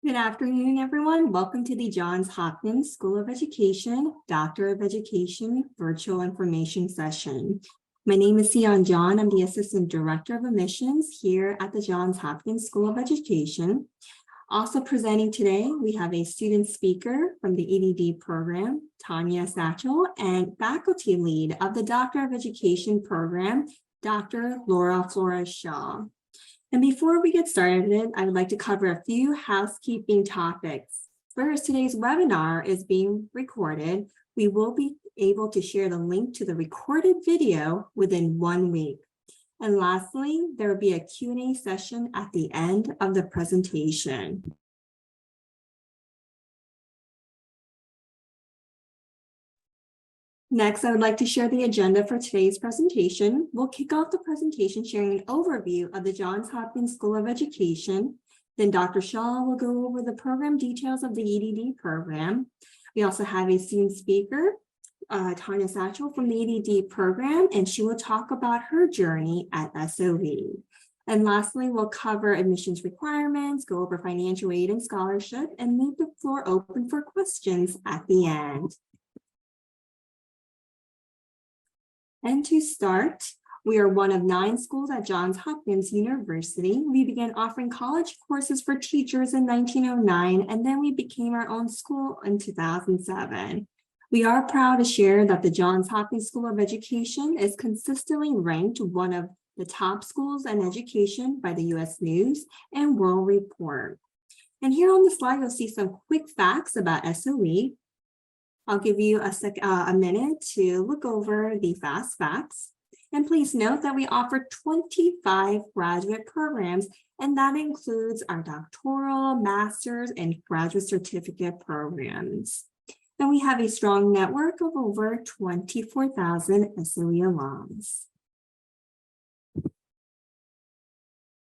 Good afternoon, everyone. Welcome to the Johns Hopkins School of Education, Doctor of Education Virtual Information Session. My name is Sion John. I'm the Assistant Director of Admissions here at the Johns Hopkins School of Education. Also presenting today, we have a student speaker from the EdD program, Tanya Satchel, and faculty lead of the Doctor of Education program, Dr. Laura Flores-Shaw. And before we get started, I would like to cover a few housekeeping topics. First, today's webinar is being recorded. We will be able to share the link to the recorded video within 1 week. And lastly, there will be a Q&A session at the end of the presentation. Next, I would like to share the agenda for today's presentation. We'll kick off the presentation sharing an overview of the Johns Hopkins School of Education. Then Dr. Shaw will go over the program details of the EdD program. We also have a student speaker, Tanya Satchel from the EdD program, and she will talk about her journey at SOE. And lastly, we'll cover admissions requirements, go over financial aid and scholarship, and leave the floor open for questions at the end. And to start, we are one of 9 schools at Johns Hopkins University. We began offering college courses for teachers in 1909, and then we became our own school in 2007. We are proud to share that the Johns Hopkins School of Education is consistently ranked one of the top schools in education by the U.S. News and World Report. And here on the slide, you'll see some quick facts about SOE. I'll give you a minute to look over the fast facts. And please note that we offer 25 graduate programs, and that includes our doctoral, master's, and graduate certificate programs. And we have a strong network of over 24,000 SOE alums.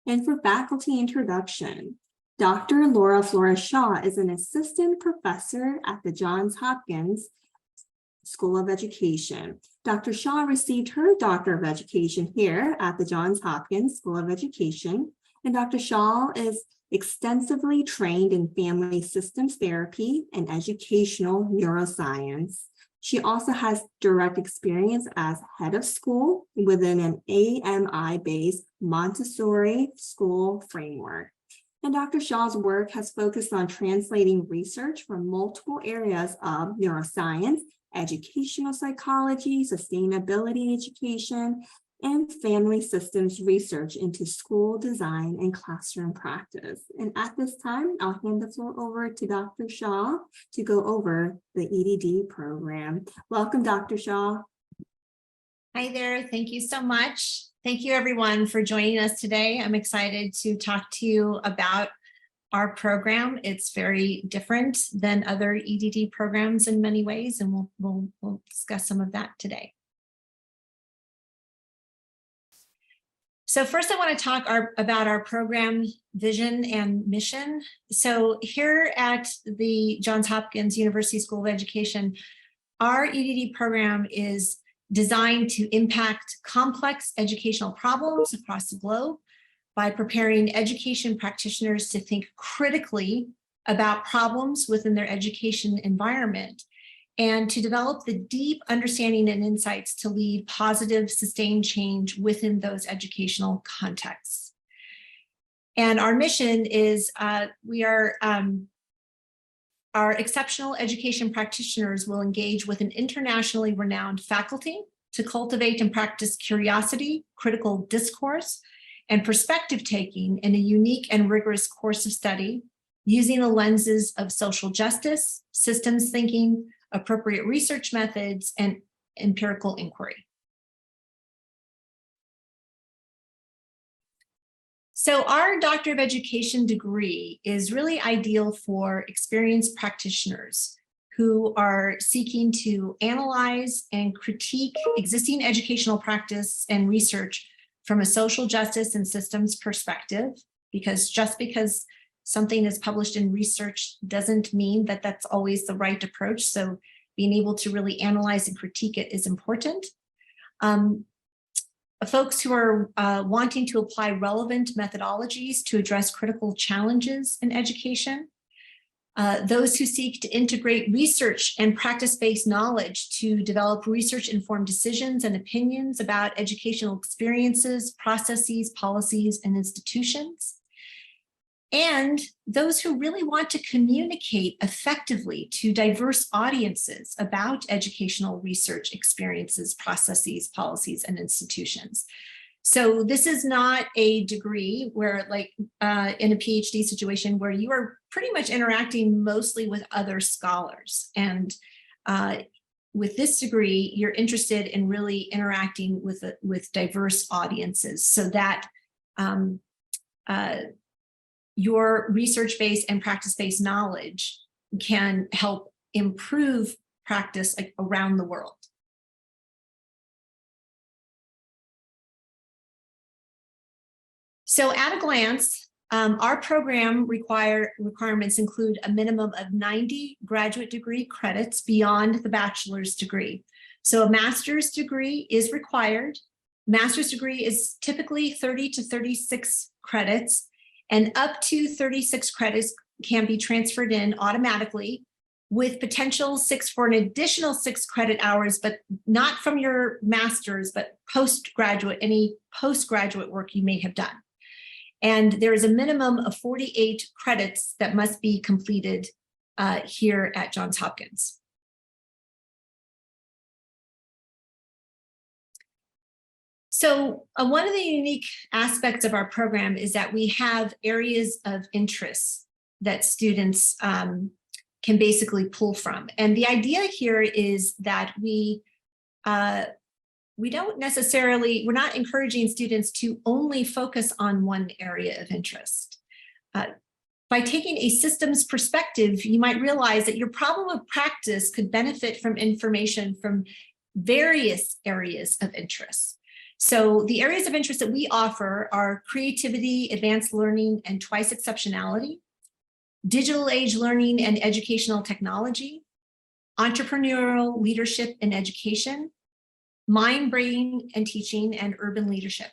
And for faculty introduction, Dr. Laura Flores-Shaw is an assistant professor at the Johns Hopkins School of Education. Dr. Shaw received her Doctor of Education here at the Johns Hopkins School of Education. And Dr. Shaw is extensively trained in family systems therapy and educational neuroscience. She also has direct experience as head of school within an AMI-based Montessori school framework. And Dr. Shaw's work has focused on translating research from multiple areas of neuroscience, educational psychology, sustainability education, and family systems research into school design and classroom practice. And at this time, I'll hand the floor over to Dr. Shaw to go over the EdD program. Welcome, Dr. Shaw. Hi there. Thank you so much. Thank you, everyone, for joining us today. I'm excited to talk to you about our program. It's very different than other EdD programs in many ways, and we'll discuss some of that today. So first, I want to talk about our program vision and mission. So here at the Johns Hopkins University School of Education, our EdD program is designed to impact complex educational problems across the globe by preparing education practitioners to think critically about problems within their education environment and to develop the deep understanding and insights to lead positive, sustained change within those educational contexts. And our mission is our exceptional education practitioners will engage with an internationally renowned faculty to cultivate and practice curiosity, critical discourse, and perspective taking in a unique and rigorous course of study using the lenses of social justice, systems thinking, appropriate research methods, and empirical inquiry. So our Doctor of Education degree is really ideal for experienced practitioners who are seeking to analyze and critique existing educational practice and research from a social justice and systems perspective, because just because something is published in research doesn't mean that that's always the right approach. So being able to really analyze and critique it is important. Folks who are wanting to apply relevant methodologies to address critical challenges in education, Those who seek to integrate research and practice-based knowledge to develop research-informed decisions and opinions about educational experiences, processes, policies, and institutions. And those who really want to communicate effectively to diverse audiences about educational research experiences, processes, policies, and institutions. So this is not a degree where, like in a PhD situation, where you are pretty much interacting mostly with other scholars. And with this degree, you're interested in really interacting with diverse audiences so that your research-based and practice-based knowledge can help improve practice around the world. So at a glance, our program requirements include a minimum of 90 graduate degree credits beyond the bachelor's degree. So a master's degree is required. Master's degree is typically 30 to 36 credits, and up to 36 credits can be transferred in automatically with potential for an additional 6 credit hours, but not from your master's, but postgraduate, any postgraduate work you may have done. And there is a minimum of 48 credits that must be completed here at Johns Hopkins. So one of the unique aspects of our program is that we have areas of interest that students can basically pull from. And the idea here is that we're not encouraging students to only focus on one area of interest. By taking a systems perspective, you might realize that your problem of practice could benefit from information from various areas of interest. So the areas of interest that we offer are creativity, advanced learning, and twice exceptionality, digital age learning and educational technology, entrepreneurial leadership and education, mind, brain, and teaching, and urban leadership.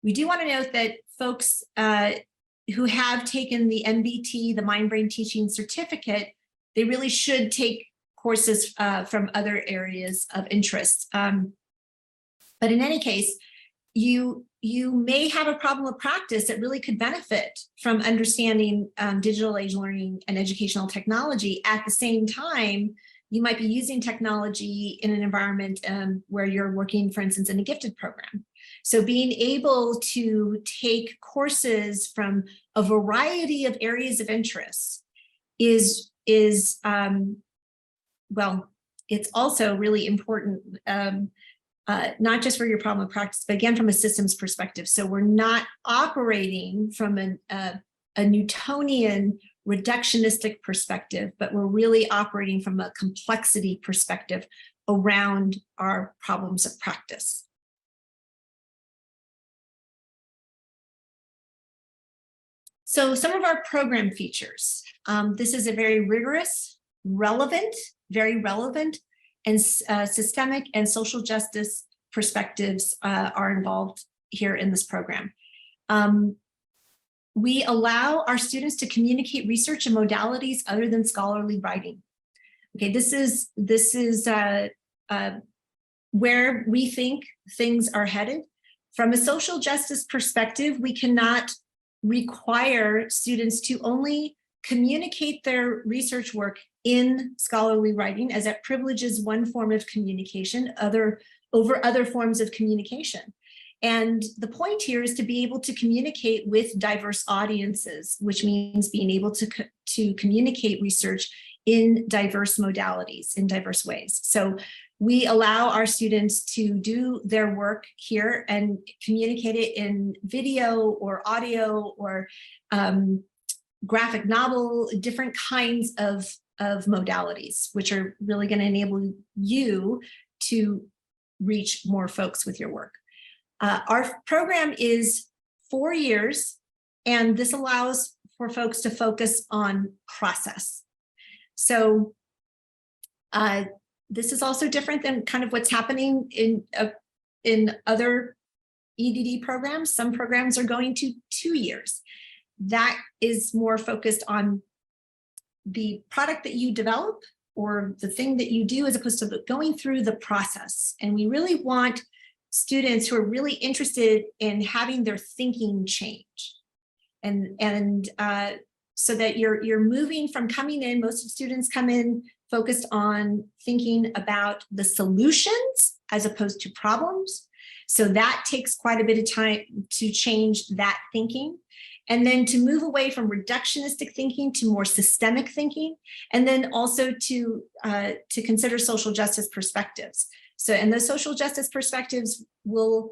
We do want to note that folks who have taken the MBT, the mind, brain, teaching certificate, they really should take courses from other areas of interest. But in any case, you may have a problem of practice that really could benefit from understanding digital age learning and educational technology. At the same time, you might be using technology in an environment where you're working, for instance, in a gifted program. So being able to take courses from a variety of areas of interest is well, it's also really important, not just for your problem of practice, but again, from a systems perspective. So we're not operating from a Newtonian reductionistic perspective, but we're really operating from a complexity perspective around our problems of practice. So some of our program features. This is a very rigorous, very relevant, and systemic and social justice perspectives are involved here in this program. We allow our students to communicate research and modalities other than scholarly writing. Okay, this is where we think things are headed. From a social justice perspective, we cannot require students to only communicate their research work in scholarly writing, as that privileges one form of communication over other forms of communication. And the point here is to be able to communicate with diverse audiences, which means being able to communicate research in diverse modalities, in diverse ways. So we allow our students to do their work here and communicate it in video or audio or graphic novel, different kinds of modalities, which are really going to enable you to reach more folks with your work. Our program is 4 years, and this allows for folks to focus on process. So this is also different than kind of what's happening in other EdD programs. Some programs are going to 2 years. That is more focused on the product that you develop or the thing that you do, as opposed to going through the process. And we really want students who are really interested in having their thinking change. And so that you're moving from coming in, most of students come in focused on thinking about the solutions as opposed to problems. So that takes quite a bit of time to change that thinking. And then to move away from reductionistic thinking to more systemic thinking, and then also to consider social justice perspectives. So, and those social justice perspectives will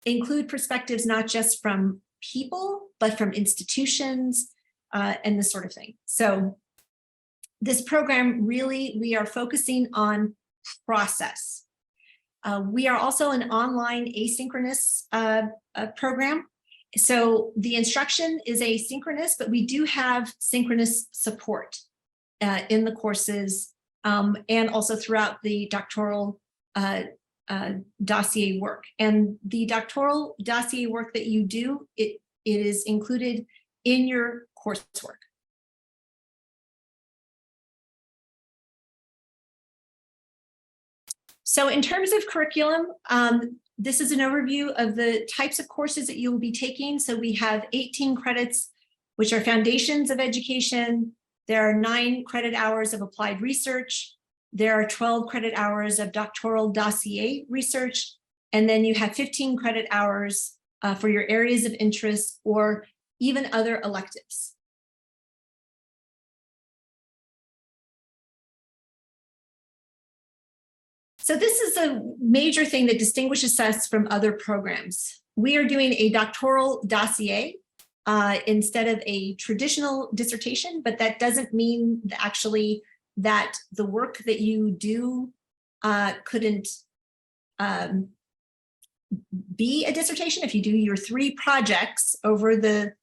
include perspectives not just from people, but from institutions and this sort of thing. So this program, really, we are focusing on process. We are also an online asynchronous program. So the instruction is asynchronous, but we do have synchronous support in the courses and also throughout the doctoral dossier work. And the doctoral dossier work that you do, it is included in your coursework. So in terms of curriculum, this is an overview of the types of courses that you will be taking. So we have 18 credits, which are foundations of education. There are 9 credit hours of applied research. There are 12 credit hours of doctoral dossier research. And then you have 15 credit hours for your areas of interest or even other electives. So this is a major thing that distinguishes us from other programs. We are doing a doctoral dossier instead of a traditional dissertation, but that doesn't mean actually that the work that you do couldn't be a dissertation. If you do your 3 projects over the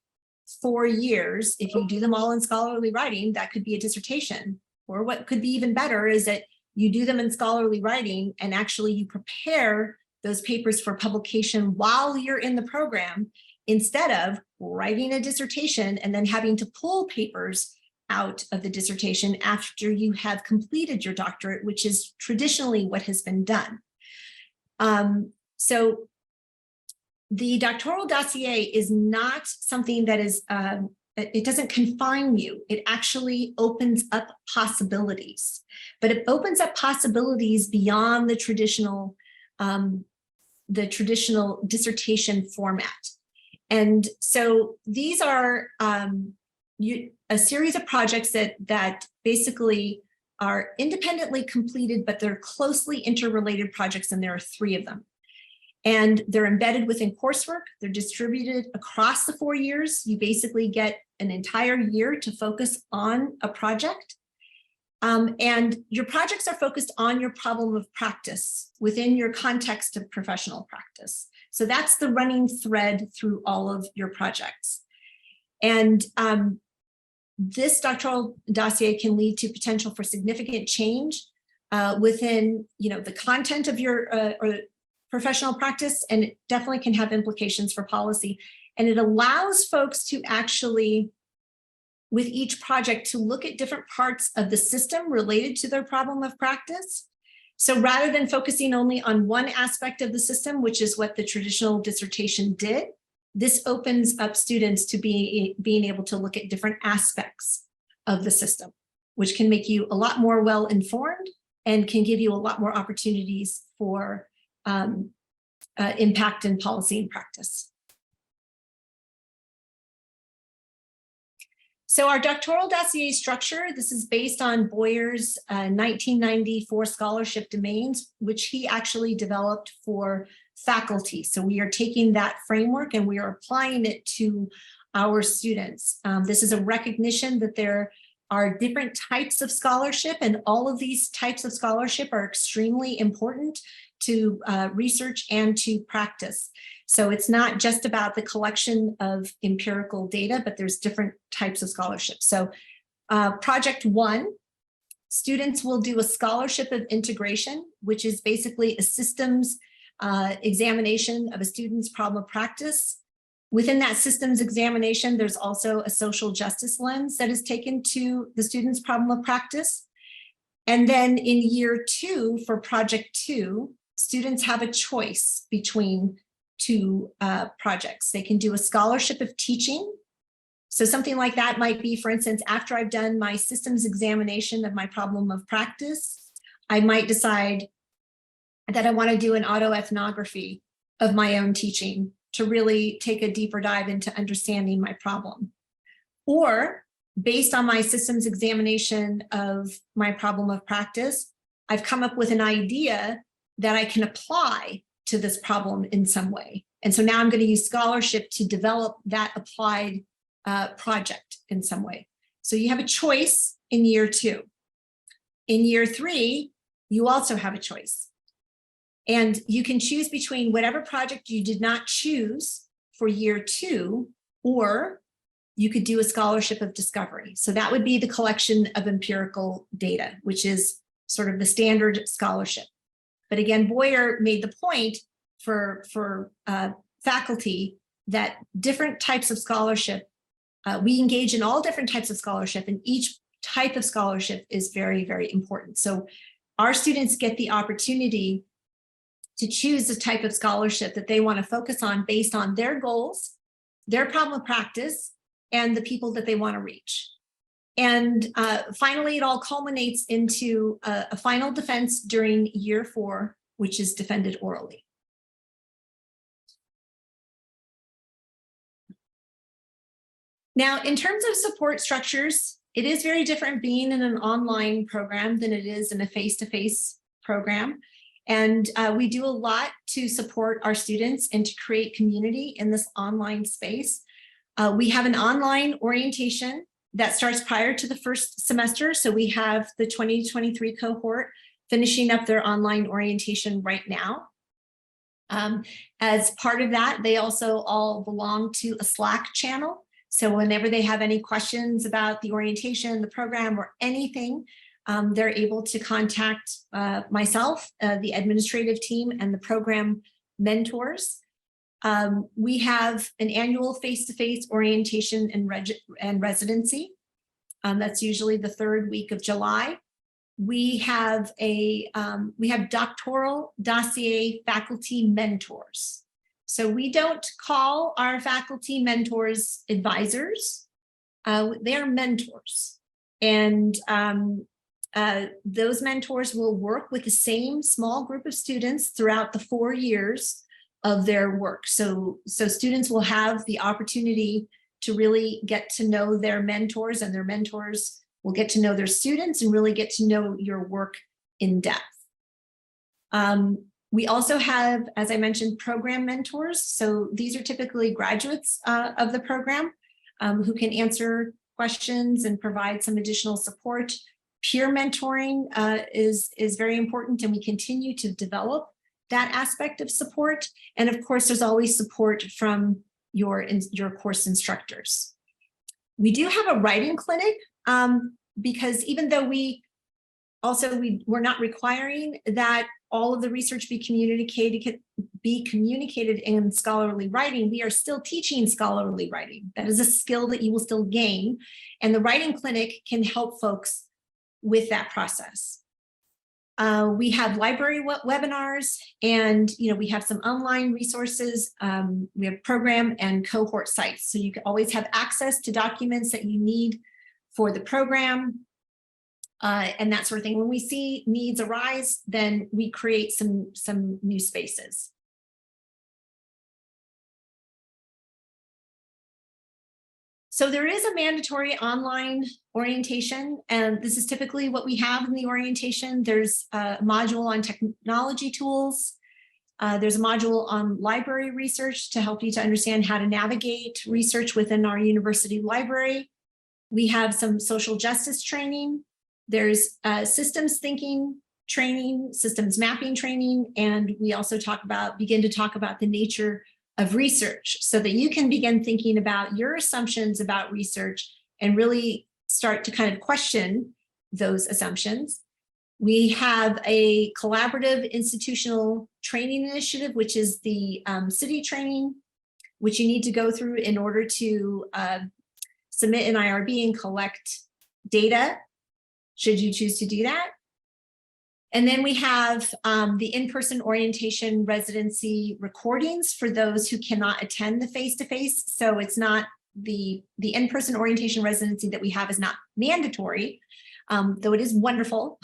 4 years, if you do them all in scholarly writing, that could be a dissertation. Or what could be even better is that you do them in scholarly writing and actually you prepare those papers for publication while you're in the program, instead of writing a dissertation and then having to pull papers out of the dissertation after you have completed your doctorate, which is traditionally what has been done. So the doctoral dossier is not something that is, it doesn't confine you. It actually opens up possibilities, but it opens up possibilities beyond the traditional dissertation format. And so these are a series of projects that basically are independently completed, but they're closely interrelated projects, and there are 3 of them. And they're embedded within coursework. They're distributed across the 4 years. You basically get an entire year to focus on a project. And your projects are focused on your problem of practice within your context of professional practice. So that's the running thread through all of your projects. And this doctoral dossier can lead to potential for significant change within, the content of your or professional practice, and it definitely can have implications for policy. And it allows folks to actually, with each project, to look at different parts of the system related to their problem of practice. So rather than focusing only on one aspect of the system, which is what the traditional dissertation did, this opens up students to being able to look at different aspects of the system, which can make you a lot more well-informed and can give you a lot more opportunities for impact in policy and practice. So our doctoral dossier structure, this is based on Boyer's 1994 scholarship domains, which he actually developed for faculty. So we are taking that framework and we are applying it to our students. This is a recognition that there are different types of scholarship, and all of these types of scholarship are extremely important to research and to practice. So it's not just about the collection of empirical data, but there's different types of scholarship. So project 1, students will do a scholarship of integration, which is basically a systems examination of a student's problem of practice Within that systems examination, there's also a social justice lens that is taken to the student's problem of practice. And then in year 2 for project 2, students have a choice between 2 projects. They can do a scholarship of teaching. So something like that might be, for instance, after I've done my systems examination of my problem of practice, I might decide that I want to do an autoethnography of my own teaching to really take a deeper dive into understanding my problem. Or based on my systems examination of my problem of practice, I've come up with an idea that I can apply to this problem in some way. And so now I'm going to use scholarship to develop that applied project in some way. So you have a choice in year 2. In year 3, you also have a choice. And you can choose between whatever project you did not choose for year 2, or you could do a scholarship of discovery. So that would be the collection of empirical data, which is sort of the standard scholarship. But again, Boyer made the point for faculty that different types of scholarship, we engage in all different types of scholarship, and each type of scholarship is very, very important. So our students get the opportunity to choose the type of scholarship that they want to focus on based on their goals, their problem of practice, and the people that they want to reach. And finally, it all culminates into a final defense during year 4, which is defended orally. Now, in terms of support structures, it is very different being in an online program than it is in a face-to-face program. And we do a lot to support our students and to create community in this online space. We have an online orientation that starts prior to the first semester. So we have the 2023 cohort finishing up their online orientation right now. As part of that, they also all belong to a Slack channel. So whenever they have any questions about the orientation, the program, or anything, they're able to contact myself, the administrative team, and the program mentors. We have an annual face-to-face orientation and residency. That's usually the 3rd week of July. We have doctoral dossier faculty mentors. So we don't call our faculty mentors advisors. They are mentors. And those mentors will work with the same small group of students throughout the 4 years of their work. So students will have the opportunity to really get to know their mentors, and their mentors will get to know their students and really get to know your work in depth. We also have, as I mentioned, program mentors. So these are typically graduates of the program who can answer questions and provide some additional support. Peer mentoring is very important, and we continue to develop that aspect of support. And of course, there's always support from your course instructors. We do have a writing clinic because even though we're not requiring that all of the research be communicated in scholarly writing, we are still teaching scholarly writing. That is a skill that you will still gain. And the writing clinic can help folks with that process. We have library webinars, and we have some online resources. We have program and cohort sites, so you can always have access to documents that you need for the program and that sort of thing. When we see needs arise, then we create some new spaces. So there is a mandatory online orientation, and this is typically what we have in the orientation. There's a module on technology tools. There's a module on library research to help you to understand how to navigate research within our university library. We have some social justice training. There's systems thinking training, systems mapping training, and we also begin to talk about the nature of research so that you can begin thinking about your assumptions about research and really start to kind of question those assumptions. We have a collaborative institutional training initiative, which is the city training. which you need to go through in order to submit an IRB and collect data, should you choose to do that. And then we have the in-person orientation residency recordings for those who cannot attend the face-to-face. So it's not the in-person orientation residency that we have is not mandatory, though it is wonderful.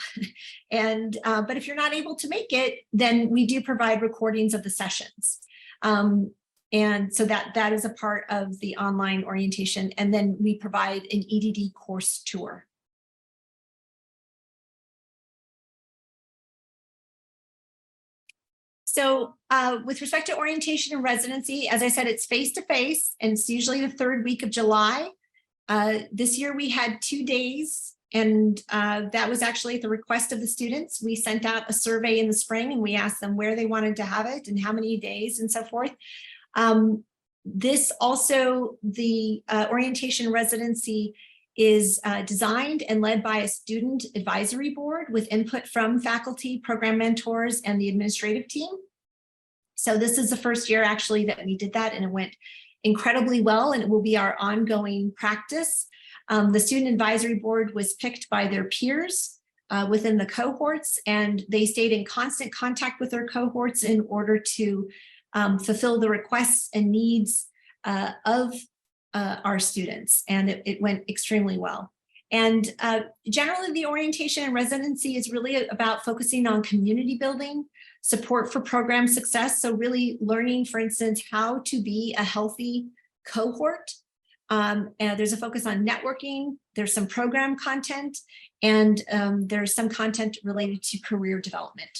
And but if you're not able to make it, then we do provide recordings of the sessions. And so that is a part of the online orientation. And then we provide an EdD course tour. So with respect to orientation and residency, as I said, it's face-to-face, and it's usually the third week of July. This year we had 2 days, and that was actually at the request of the students. We sent out a survey in the spring, and we asked them where they wanted to have it and how many days and so forth. This also, the orientation residency is designed and led by a student advisory board with input from faculty, program mentors, and the administrative team. So this is the first year actually that we did that, and it went incredibly well, and it will be our ongoing practice. The student advisory board was picked by their peers within the cohorts, and they stayed in constant contact with their cohorts in order to fulfill the requests and needs of our students, and it went extremely well. And generally the orientation and residency is really about focusing on community building, support for program success. So really learning, for instance, how to be a healthy cohort. And there's a focus on networking, there's some program content, and there's some content related to career development.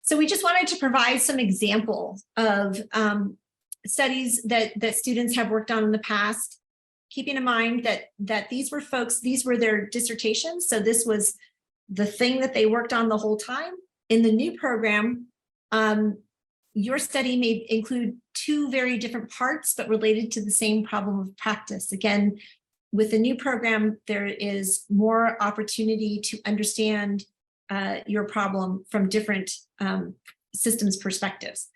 So we just wanted to provide some examples of studies that students have worked on in the past, keeping in mind that these were their dissertations. So this was the thing that they worked on the whole time. In the new program, your study may include 2 very different parts, but related to the same problem of practice. Again, with the new program, there is more opportunity to understand your problem from different systems perspectives,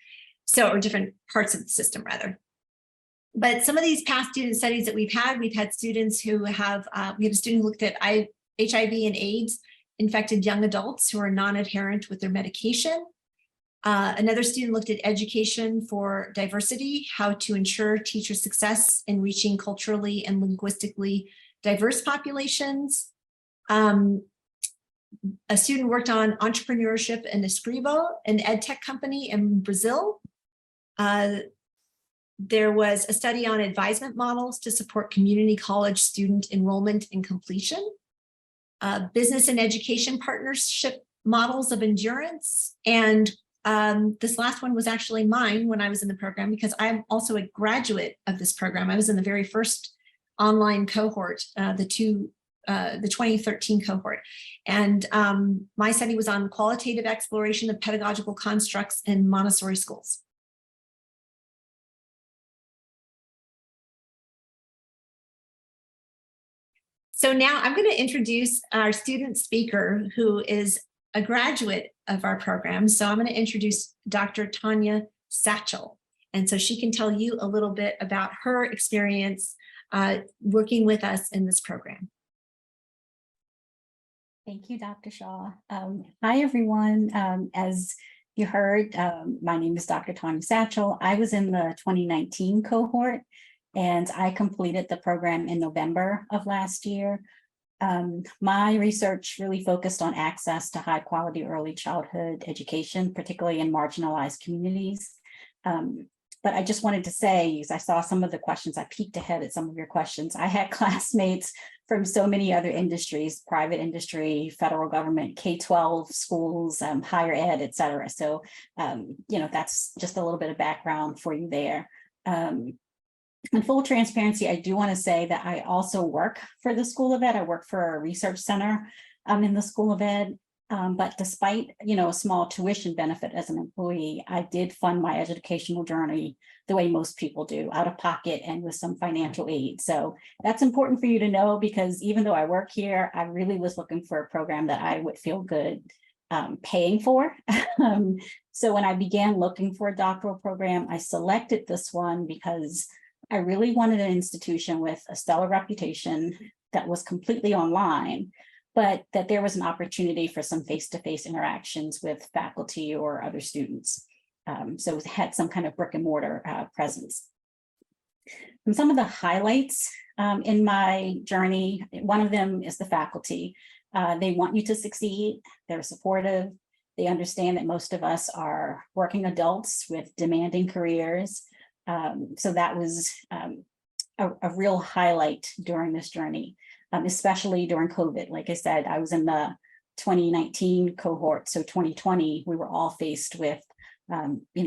or different parts of the system rather. But some of these past student studies that we've had students who have, we had a student who looked at HIV and AIDS infected young adults who are non-adherent with their medication. Another student looked at education for diversity, how to ensure teacher success in reaching culturally and linguistically diverse populations. A student worked on entrepreneurship in Escribo, an EdTech company in Brazil. There was a study on advisement models to support community college student enrollment and completion. Business and education partnership models of endurance. And this last one was actually mine when I was in the program, because I'm also a graduate of this program. I was in the very first online cohort, the 2013 cohort. And my study was on qualitative exploration of pedagogical constructs in Montessori schools. So now I'm going to introduce our student speaker, who is a graduate of our program. So I'm going to introduce Dr. Tanya Satchel. And so she can tell you a little bit about her experience working with us in this program. Thank you, Dr. Shaw. Hi, everyone. As you heard, my name is Dr. Tanya Satchel. I was in the 2019 cohort, and I completed the program in November of last year. My research really focused on access to high quality early childhood education, particularly in marginalized communities. But I just wanted to say, as I saw some of the questions, I peeked ahead at some of your questions. I had classmates from so many other industries, private industry, federal government, K-12 schools, higher ed, et cetera. So, that's just a little bit of background for you there. In full transparency, I do want to say that I also work for the School of Ed. I work for a research center in the School of Ed. But despite, a small tuition benefit as an employee, I did fund my educational journey the way most people do, out of pocket and with some financial aid. So that's important for you to know, because even though I work here, I really was looking for a program that I would feel good paying for. So when I began looking for a doctoral program, I selected this one because I really wanted an institution with a stellar reputation that was completely online, but that there was an opportunity for some face-to-face interactions with faculty or other students. So it had some kind of brick and mortar presence. And some of the highlights in my journey, one of them is the faculty. They want you to succeed. They're supportive. They understand that most of us are working adults with demanding careers. So that was a real highlight during this journey, especially during COVID. Like I said, I was in the 2019 cohort. So 2020, we were all faced with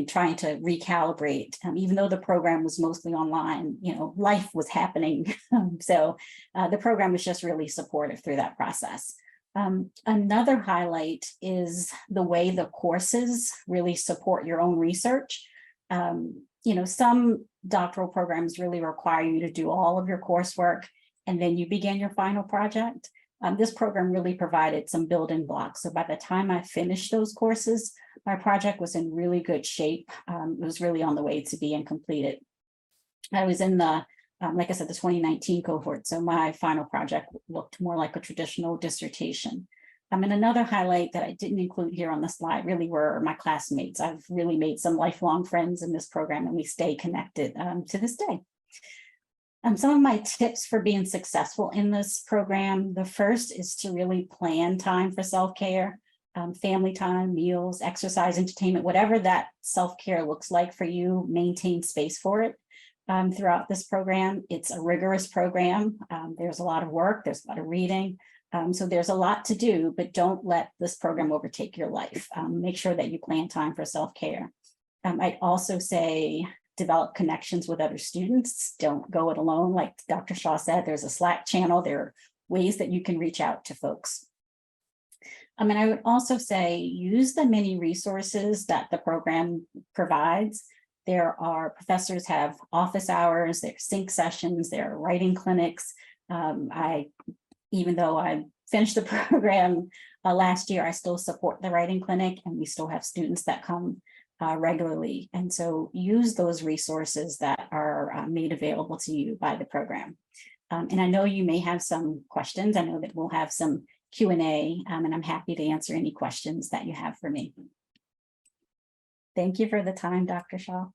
trying to recalibrate. Even though the program was mostly online, life was happening. So the program was just really supportive through that process. Another highlight is the way the courses really support your own research. Some doctoral programs really require you to do all of your coursework and then you begin your final project. This program really provided some building blocks. So by the time I finished those courses, my project was in really good shape. It was really on the way to being completed. I was in the, like I said, the 2019 cohort. So my final project looked more like a traditional dissertation. And another highlight that I didn't include here on the slide really were my classmates. I've really made some lifelong friends in this program and we stay connected to this day. Some of my tips for being successful in this program, the first is to really plan time for self-care, family time, meals, exercise, entertainment, whatever that self-care looks like for you, maintain space for it throughout this program. It's a rigorous program. There's a lot of work, there's a lot of reading. So there's a lot to do, but don't let this program overtake your life. Make sure that you plan time for self-care. I'd also say, develop connections with other students. Don't go it alone. Like Dr. Shaw said, there's a Slack channel. There are ways that you can reach out to folks. I would also say use the many resources that the program provides. There are professors have office hours, there's sync sessions, there are writing clinics. Even though I finished the program last year, I still support the writing clinic and we still have students that come regularly. And so use those resources that are made available to you by the program. And I know you may have some questions. I know that we'll have some Q&A and I'm happy to answer any questions that you have for me. Thank you for the time, Dr. Shaw.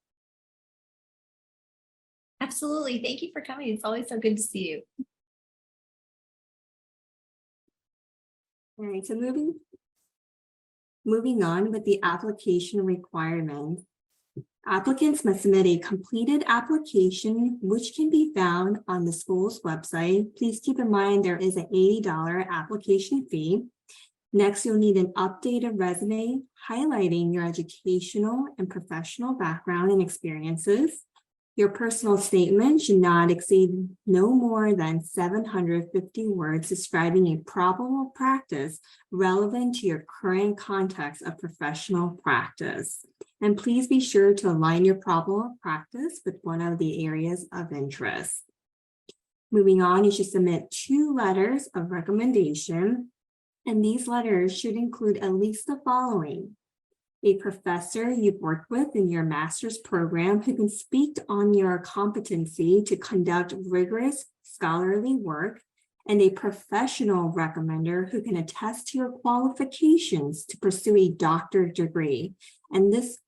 Absolutely. Thank you for coming. It's always so good to see you. All right, so moving on with the application requirement. Applicants must submit a completed application, which can be found on the school's website. Please keep in mind there is an $80 application fee. Next, you'll need an updated resume highlighting your educational and professional background and experiences. Your personal statement should not exceed no more than 750 words describing a probable practice relevant to your current context of professional practice. And please be sure to align your probable practice with one of the areas of interest. Moving on, you should submit 2 letters of recommendation, and these letters should include at least the following: a professor you've worked with in your master's program who can speak on your competency to conduct rigorous scholarly work, and a professional recommender who can attest to your qualifications to pursue a doctorate degree. And this,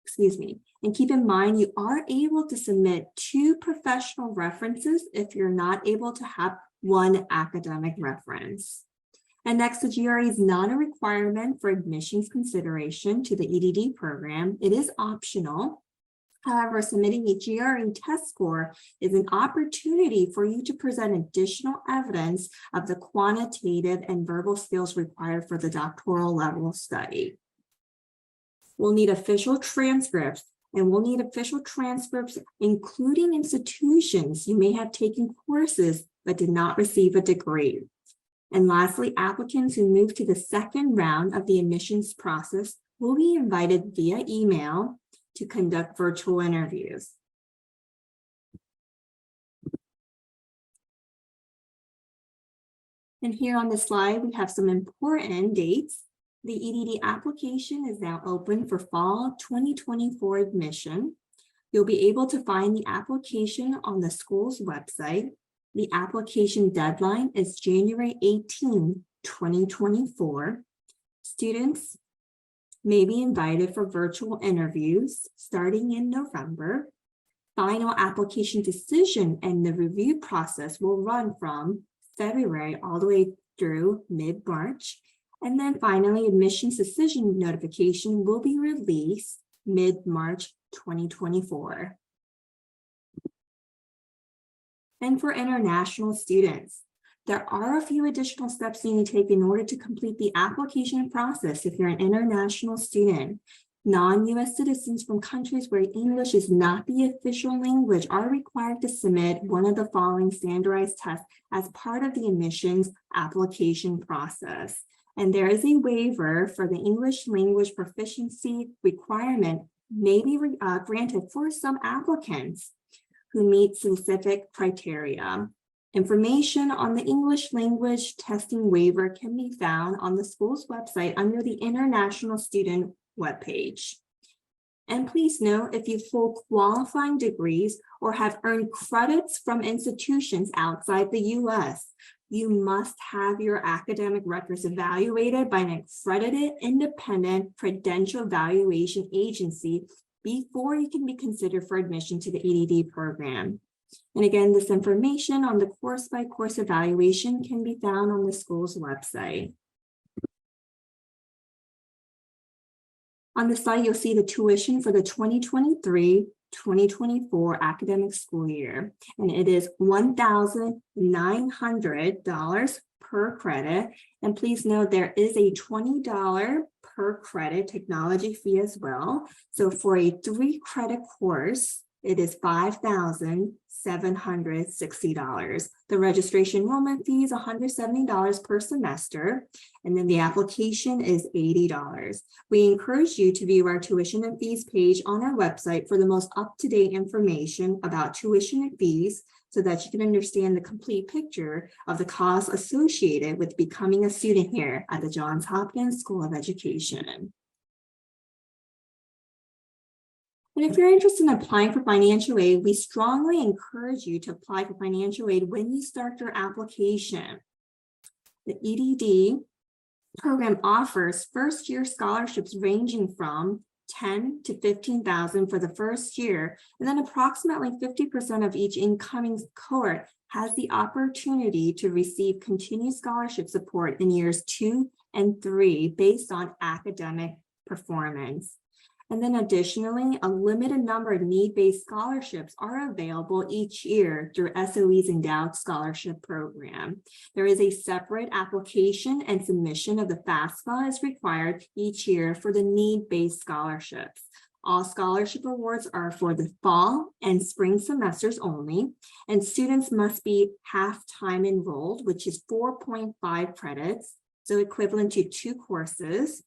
excuse me, and keep in mind you are able to submit 2 professional references if you're not able to have 1 academic reference. And next, the GRE is not a requirement for admissions consideration to the EdD program. It is optional. However, submitting a GRE test score is an opportunity for you to present additional evidence of the quantitative and verbal skills required for the doctoral level study. We'll need official transcripts, and we'll need official transcripts including institutions you may have taken courses but did not receive a degree. And lastly, applicants who move to the second round of the admissions process will be invited via email to conduct virtual interviews. And here on the slide, we have some important dates. The EdD application is now open for fall 2024 admission. You'll be able to find the application on the school's website. The application deadline is January 18, 2024. Students may be invited for virtual interviews starting in November. Final application decision and the review process will run from February all the way through mid-March. And then finally, admissions decision notification will be released mid-March 2024. And for international students, there are a few additional steps you need to take in order to complete the application process if you're an international student. Non-US citizens from countries where English is not the official language are required to submit one of the following standardized tests as part of the admissions application process. And there is a waiver for the English language proficiency requirement may be granted for some applicants who meet specific criteria. Information on the English language testing waiver can be found on the school's website under the International Student webpage. And please note, if you hold qualifying degrees or have earned credits from institutions outside the US, you must have your academic records evaluated by an accredited independent credential evaluation agency before you can be considered for admission to the EdD program. And again, this information on the course-by-course evaluation can be found on the school's website. On the slide, you'll see the tuition for the 2023-2024 academic school year, and it is $1,900 per credit. And please note there is a $20 per credit technology fee as well. So for a 3-credit course, it is $5,760. The registration enrollment fee is $170 per semester, and then the application is $80. We encourage you to view our tuition and fees page on our website for the most up-to-date information about tuition and fees so that you can understand the complete picture of the costs associated with becoming a student here at the Johns Hopkins School of Education. And if you're interested in applying for financial aid, we strongly encourage you to apply for financial aid when you start your application. The EdD program offers first-year scholarships ranging from $10,000 to $15,000 for the first year, and then approximately 50% of each incoming cohort has the opportunity to receive continued scholarship support in years 2 and 3 based on academic performance. And then additionally, a limited number of need-based scholarships are available each year through SOE's Endowed Scholarship Program. There is a separate application and submission of the FAFSA is required each year for the need-based scholarships. All scholarship awards are for the fall and spring semesters only, and students must be half-time enrolled, which is 4.5 credits, so equivalent to 2 courses,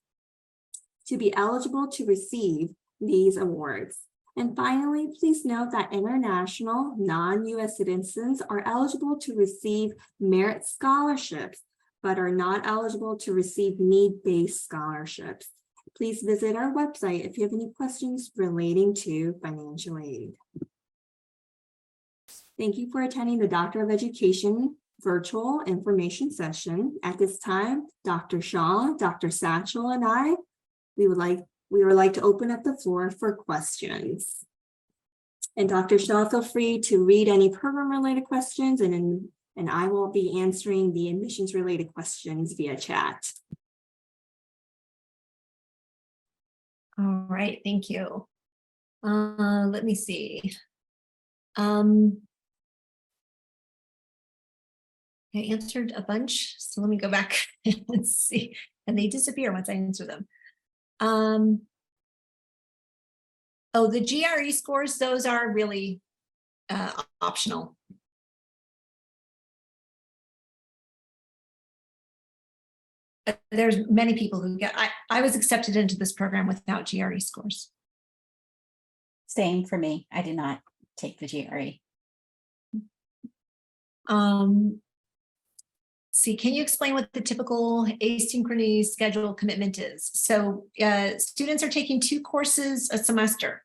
to be eligible to receive these awards. And finally, please note that international non-US citizens are eligible to receive merit scholarships, but are not eligible to receive need-based scholarships. Please visit our website if you have any questions relating to financial aid. Thank you for attending the Doctor of Education virtual information session. At this time, Dr. Shaw, Dr. Satchel, and I we would like to open up the floor for questions. And Dr. Shaw, feel free to read any program-related questions, and I will be answering the admissions-related questions via chat. All right, thank you. Let me see. I answered a bunch, so let me go back and see. And they disappear once I answer them. Oh, the GRE scores, those are really optional. there's many people who get, I was accepted into this program without GRE scores. Same for me. I did not take the GRE. See, can you explain what the typical asynchrony schedule commitment is? So students are taking 2 courses a semester.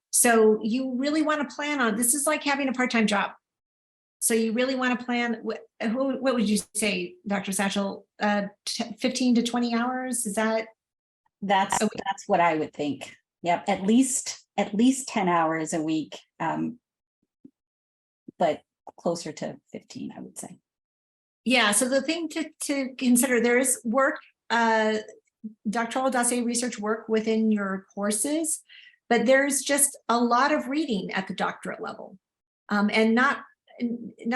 So you really want to plan on, this is like having a part-time job. So you really want to plan, what would you say, Dr. Satchel, 15 to 20 hours? Is that? That's what I would think. Yep, at least 10 hours a week, but closer to 15, I would say. Yeah, so the thing to consider, there is work, doctoral dossier research work within your courses, but there's just a lot of reading at the doctorate level. And not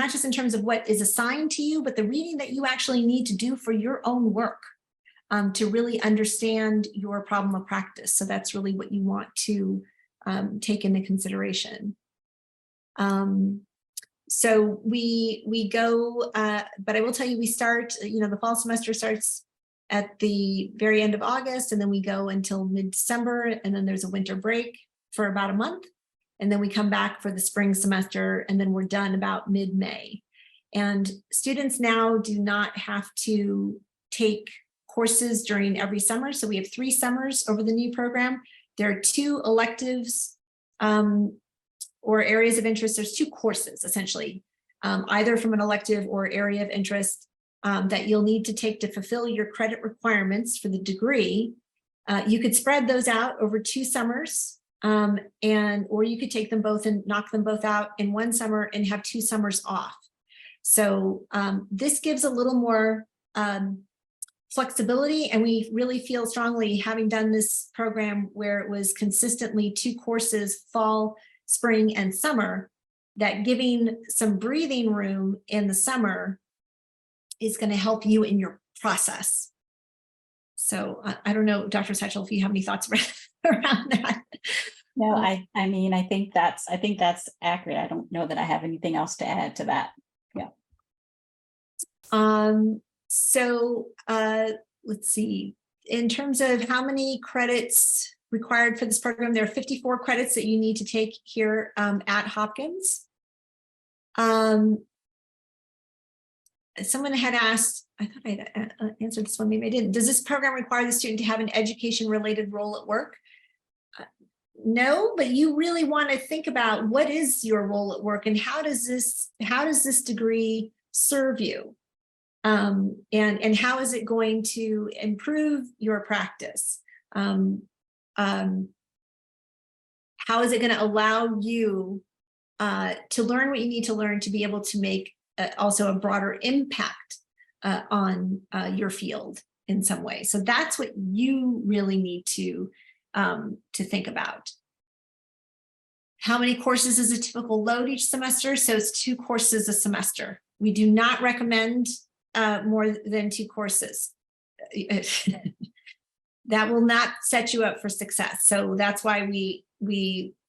just in terms of what is assigned to you, but the reading that you actually need to do for your own work to really understand your problem of practice. So that's really what you want to take into consideration. So we go, but I will tell you, we start, the fall semester starts at the very end of August, and then we go until mid-December, and then there's a winter break for about a month. And then we come back for the spring semester, and then we're done about mid-May. And students now do not have to take courses during every summer. So we have 3 summers over the new program. There are 2 electives or areas of interest. There's 2 courses, essentially, either from an elective or area of interest that you'll need to take to fulfill your credit requirements for the degree. You could spread those out over 2 summers, or you could take them both and knock them both out in 1 summer and have 2 summers off. So this gives a little more flexibility, and we really feel strongly, having done this program where it was consistently 2 courses, fall, spring, and summer, that giving some breathing room in the summer is going to help you in your process. So I don't know, Dr. Satchel, if you have any thoughts around that. No, I mean, I think that's accurate. I don't know that I have anything else to add to that. Yeah. So let's see, in terms of how many credits required for this program, there are 54 credits that you need to take here at Hopkins. Someone had asked, I thought I answered this one, maybe I didn't. Does this program require the student to have an education related role at work? No, but you really want to think about what is your role at work and how does this degree serve you? And how is it going to improve your practice? How is it going to allow you to learn what you need to learn to be able to make also a broader impact on your field in some way? So that's what you really need to think about. How many courses is a typical load each semester? So it's 2 courses a semester. We do not recommend more than 2 courses. That will not set you up for success. So that's why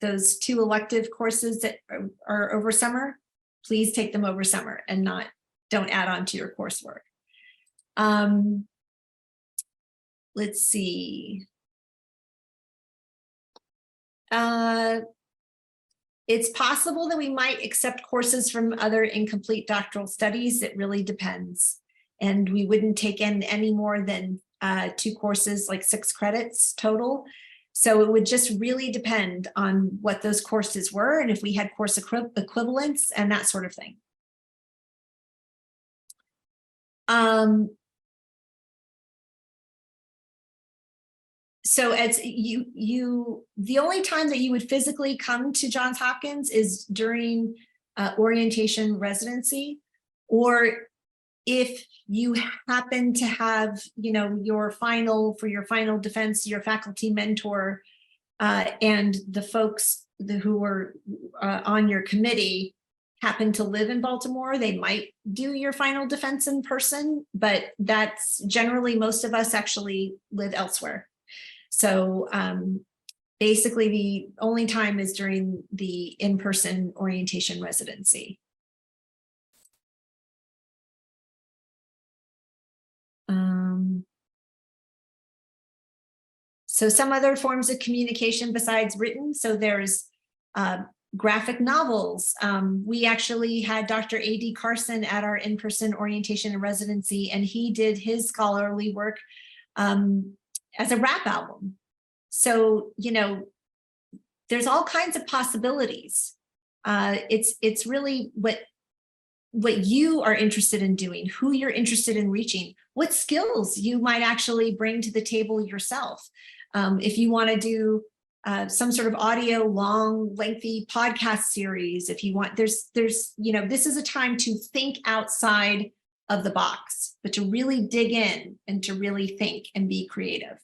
those 2 elective courses that are over summer, please take them over summer and don't add on to your coursework. Let's see. It's possible that we might accept courses from other incomplete doctoral studies. It really depends. And we wouldn't take in any more than 2 courses, like 6 credits total. So it would just really depend on what those courses were and if we had course equivalents and that sort of thing. So as the only time that you would physically come to Johns Hopkins is during orientation residency, or if you happen to have, your final defense, your faculty mentor and the folks who were on your committee happen to live in Baltimore, they might do your final defense in person, but that's generally, most of us actually live elsewhere. So basically the only time is during the in-person orientation residency. So some other forms of communication besides written. So there's graphic novels. We actually had Dr. EdD Carson at our in-person orientation and residency, and he did his scholarly work as a rap album. So, you know, there's all kinds of possibilities. It's really what you are interested in doing, who you're interested in reaching, what skills you might actually bring to the table yourself. If you want to do some sort of audio, long, lengthy podcast series, if you want, there's, you know, this is a time to think outside of the box, but to really dig in and to really think and be creative.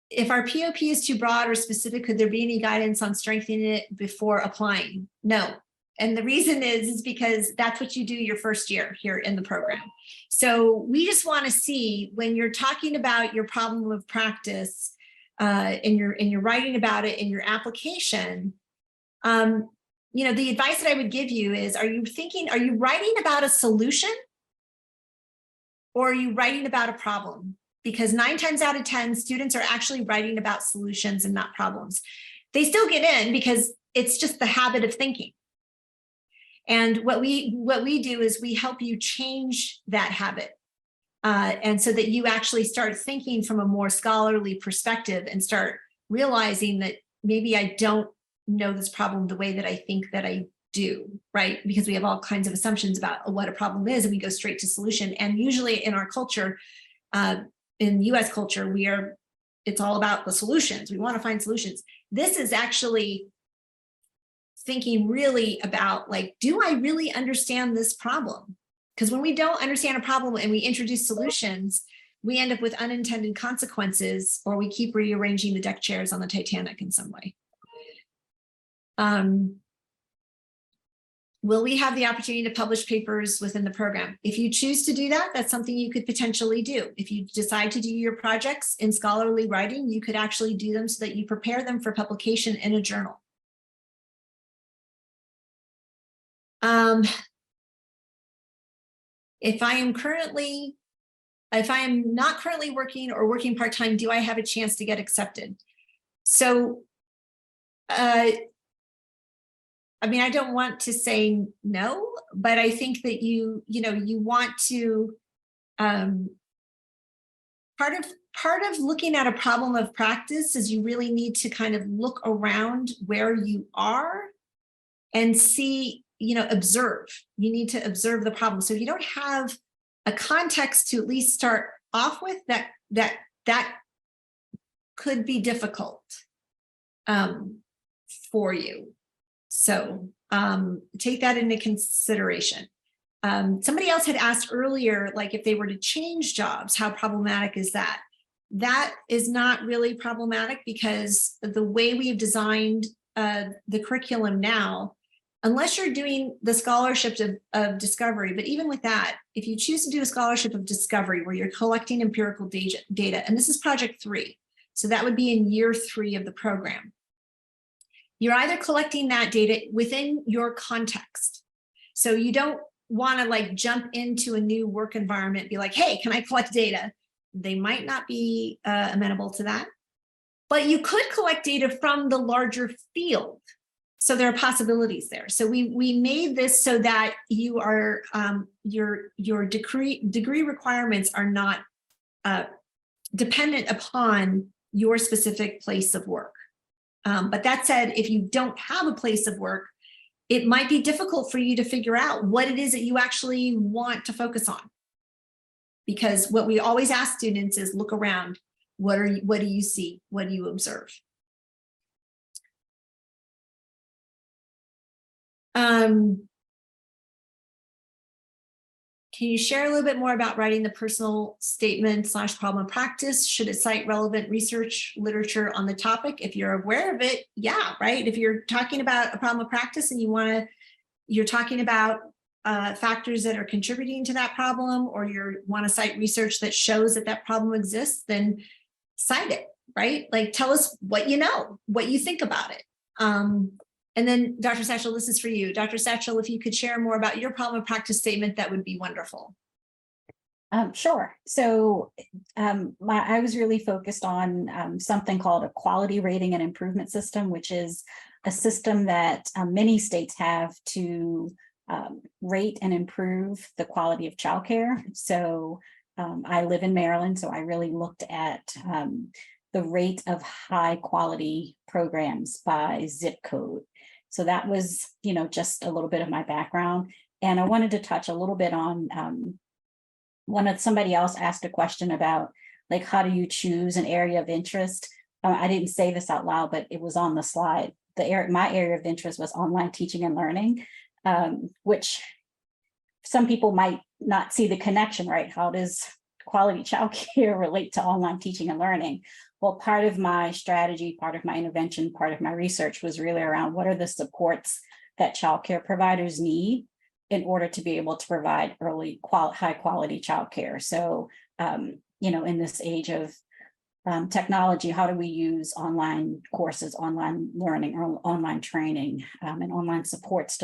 If our POP is too broad or specific, could there be any guidance on strengthening it before applying? No. And the reason is because that's what you do your first year here in the program. So we just want to see, when you're talking about your problem of practice and you're writing about it in your application, you know, the advice that I would give you is, are you writing about a solution, or are you writing about a problem? Because 9 times out of 10, students are actually writing about solutions and not problems. They still get in because it's just the habit of thinking. And what we do is we help you change that habit. And so that you actually start thinking from a more scholarly perspective and start realizing that maybe I don't know this problem the way that I think that I do, right? Because we have all kinds of assumptions about what a problem is, and we go straight to solution. And usually in our culture, in US culture, it's all about the solutions. We want to find solutions. This is actually thinking really about, like, do I really understand this problem? Because when we don't understand a problem and we introduce solutions, we end up with unintended consequences, or we keep rearranging the deck chairs on the Titanic in some way. Will we have the opportunity to publish papers within the program? If you choose to do that, that's something you could potentially do. If you decide to do your projects in scholarly writing, you could actually do them so that you prepare them for publication in a journal. If I am not currently working or working part-time, do I have a chance to get accepted? So, I mean, I don't want to say no, but I think that you want to, part of looking at a problem of practice is you really need to kind of look around where you are and see, observe. You need to observe the problem. So if you don't have a context to at least start off with, that could be difficult for you. So take that into consideration. Somebody else had asked earlier, like, if they were to change jobs, how problematic is that? That is not really problematic, because the way we've designed the curriculum now, unless you're doing the scholarship of discovery, but even with that, if you choose to do a scholarship of discovery where you're collecting empirical data, and this is project 3, so that would be in year 3 of the program. You're either collecting that data within your context. So you don't want to, like, jump into a new work environment, be like, hey, can I collect data? They might not be amenable to that, but you could collect data from the larger field. So there are possibilities there. So we made this so that you are your degree requirements are not dependent upon your specific place of work. But that said, if you don't have a place of work, it might be difficult for you to figure out what it is that you actually want to focus on. Because what we always ask students is, look around. What do you see? What do you observe? Can you share a little bit more about writing the personal statement / problem of practice? Should it cite relevant research literature on the topic? If you're aware of it, yeah, right. If you're talking about a problem of practice and you're talking about factors that are contributing to that problem, or you want to cite research that shows that problem exists, then cite it, right? Like, tell us what you know, what you think about it. And then Dr. Satchel, this is for you. Dr. Satchel, if you could share more about your problem of practice statement, that would be wonderful. Sure. So I was really focused on something called a quality rating and improvement system, which is a system that many states have to rate and improve the quality of childcare. So I live in Maryland, so I really looked at the rate of high quality programs by zip code. So that was, just a little bit of my background. And I wanted to touch a little bit on somebody else asked a question about, like, how do you choose an area of interest? I didn't say this out loud, but it was on the slide. My area of interest was online teaching and learning, which some people might not see the connection, right? How does quality childcare relate to online teaching and learning? Well, part of my strategy, part of my intervention, part of my research was really around what are the supports that childcare providers need in order to be able to provide high quality childcare. So, in this age of technology, how do we use online courses, online learning, or online training, and online supports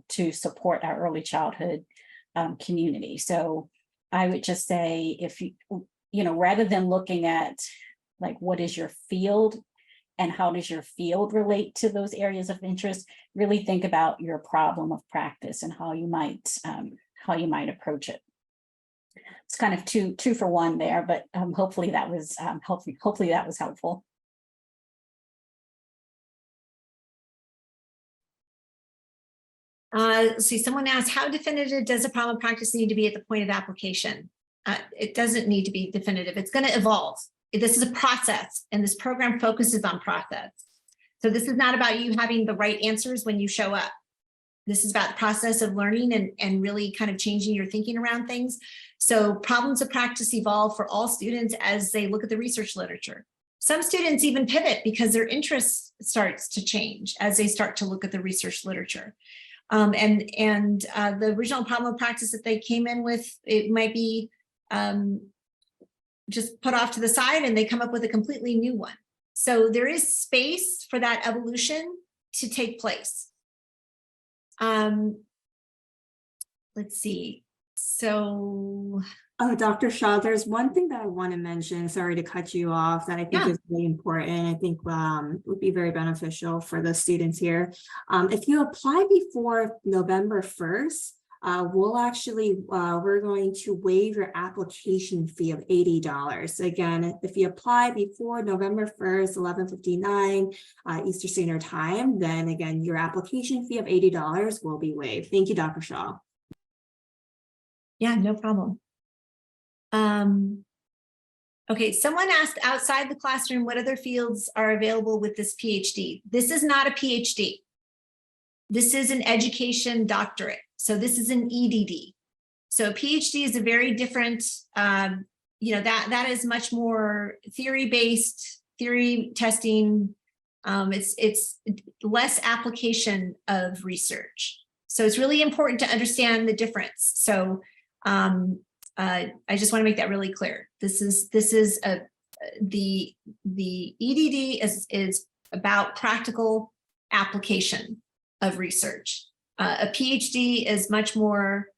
to support our early childhood community? So I would just say, if rather than looking at like, what is your field and how does your field relate to those areas of interest, really think about your problem of practice and how you might approach it. It's kind of two for one there, but hopefully that was hopefully that was helpful. Let's see, someone asked, how definitive does a problem of practice need to be at the point of application? It doesn't need to be definitive. It's going to evolve. This is a process, and this program focuses on process. So this is not about you having the right answers when you show up. This is about the process of learning and really kind of changing your thinking around things. So problems of practice evolve for all students as they look at the research literature. Some students even pivot because their interest starts to change as they start to look at the research literature. The original problem of practice that they came in with, it might be just put off to the side and they come up with a completely new one. So there is space for that evolution to take place. Let's see. So. Oh, Dr. Shaw, there's one thing that I want to mention, sorry to cut you off, that I think is really important. I think would be very beneficial for the students here. If you apply before November 1st, we're going to waive your application fee of $80. Again, if you apply before November 1st, 11:59 Eastern Standard Time, then again, your application fee of $80 will be waived. Thank you, Dr. Shaw. Yeah, no problem. Okay, someone asked outside the classroom, what other fields are available with this PhD? This is not a PhD. This is an education doctorate. So this is an EdD. So a PhD is a very different, that is much more theory-based, theory testing. It's less application of research. So it's really important to understand the difference. So I just want to make that really clear. The EdD is about practical application of research. A PhD is much more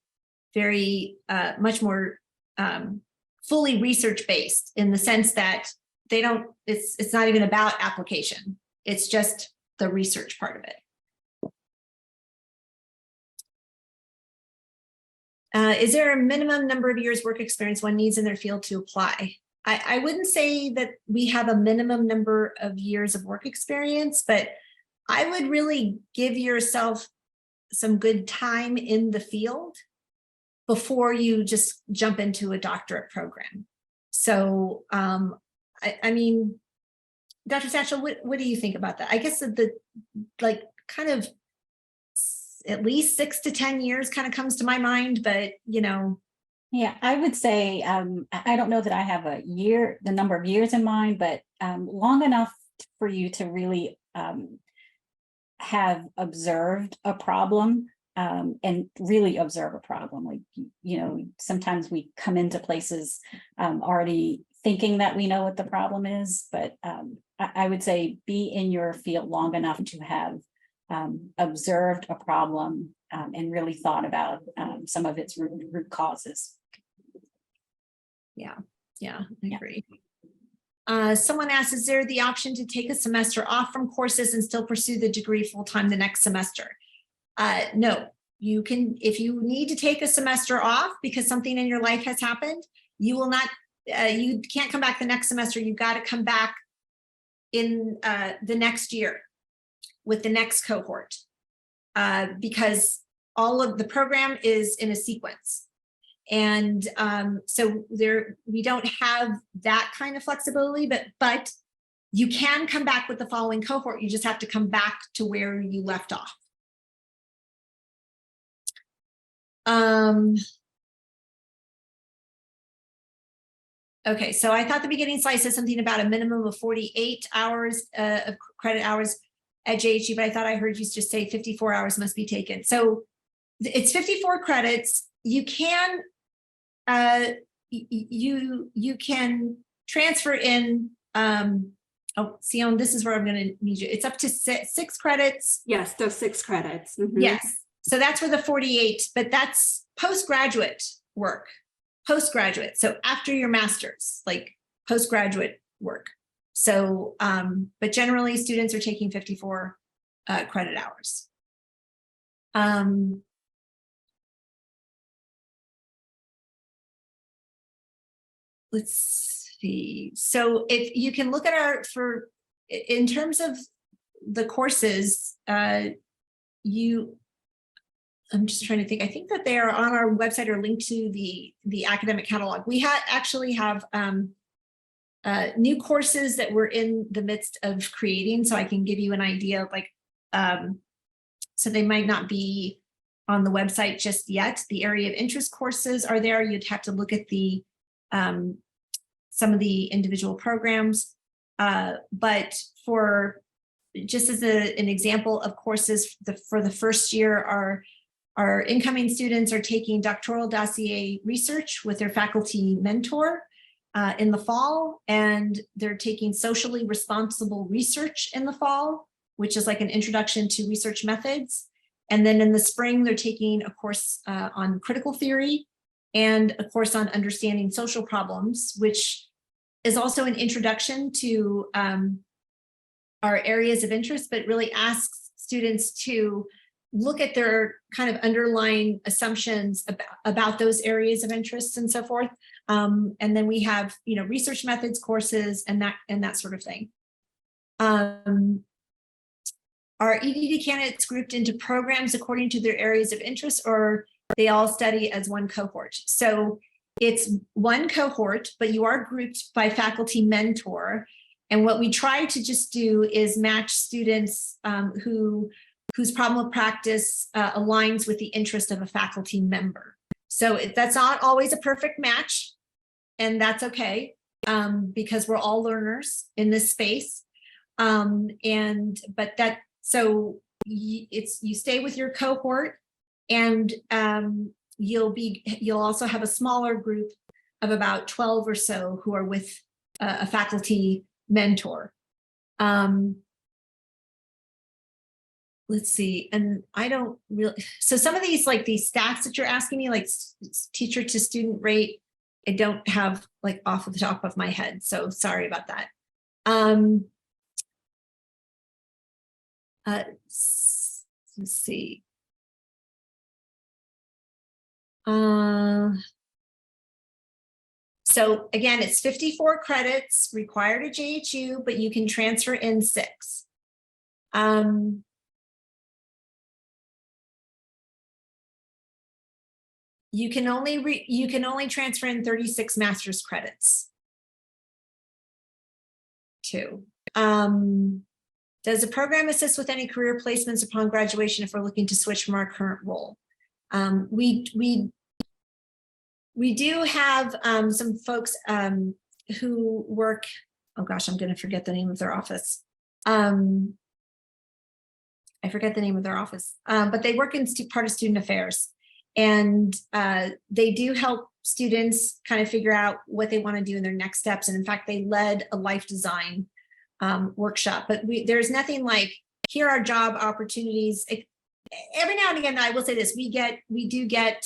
fully research based in the sense that it's not even about application. It's just the research part of it. Is there a minimum number of years work experience one needs in their field to apply? I wouldn't say that we have a minimum number of years of work experience, but I would really give yourself some good time in the field before you just jump into a doctorate program. So, I mean, Dr. Satchel, what do you think about that? I guess kind of at least 6 to 10 years kind of comes to my mind, but Yeah, I would say, I don't know that I have the number of years in mind, but long enough for you to really have observed a problem and really observe a problem. Like, sometimes we come into places already thinking that we know what the problem is, but I would say be in your field long enough to have observed a problem and really thought about some of its root causes. Yeah, I Yeah. agree. Someone asked, is there the option to take a semester off from courses and still pursue the degree full-time the next semester? No, you can, if you need to take a semester off because something in your life has happened, you will not, you can't come back the next semester. You've got to come back in the next year with the next cohort, because all of the program is in a sequence. And so we don't have that kind of flexibility, but you can come back with the following cohort. You just have to come back to where you left off. Okay, so I thought the beginning slide said something about a minimum of 48 hours of credit hours at JHU, but I thought I heard you just say 54 hours must be taken. So it's 54 credits. You can you can transfer in Sion, this is where I'm going to need you. It's up to six credits. Yes, those 6 credits. Mhm. Yes, so that's where the 48, but that's postgraduate work. Postgraduate, so after your master's, like postgraduate work. So but generally students are taking 54 credit hours. Let's see. So if you can look at in terms of the courses, I'm just trying to think. I think that they are on our website or linked to the academic catalog. We actually have new courses that we're in the midst of creating, so I can give you an idea of like, so they might not be on the website just yet. The area of interest courses are there. You'd have to look at the some of the individual programs, but for just as an example of courses for the first year, our incoming students are taking doctoral dossier research with their faculty mentor in the fall, and they're taking socially responsible research in the fall, which is like an introduction to research methods. And then in the spring, they're taking a course on critical theory and a course on understanding social problems, which is also an introduction to our areas of interest, but really asks students to look at their kind of underlying assumptions about those areas of interest and so forth. And then we have, research methods courses and that sort of thing. Are EdD candidates grouped into programs according to their areas of interest, or they all study as one cohort? So it's one cohort, but you are grouped by faculty mentor. And what we try to just do is match students whose problem of practice aligns with the interest of a faculty member. So that's not always a perfect match, and that's okay, because we're all learners in this space. So you stay with your cohort, and you'll also have a smaller group of about 12 or so who are with a faculty mentor. Let's see, and I don't really, so some of these, like these stats that you're asking me, like teacher to student rate, I don't have like off of the top of my head, so sorry about that. Let's see. So again, it's 54 credits required at JHU, but you can transfer in 6. You can only transfer in 36 master's credits. 2. Does the program assist with any career placements upon graduation if we're looking to switch from our current role? We do have some folks who work, oh gosh, I'm going to forget the name of their office. I forget the name of their office, but they work in part of student affairs, and they do help students kind of figure out what they want to do in their next steps. And in fact, they led a life design workshop, but there's nothing like, here are job opportunities. Every now and again, I will say this, we do get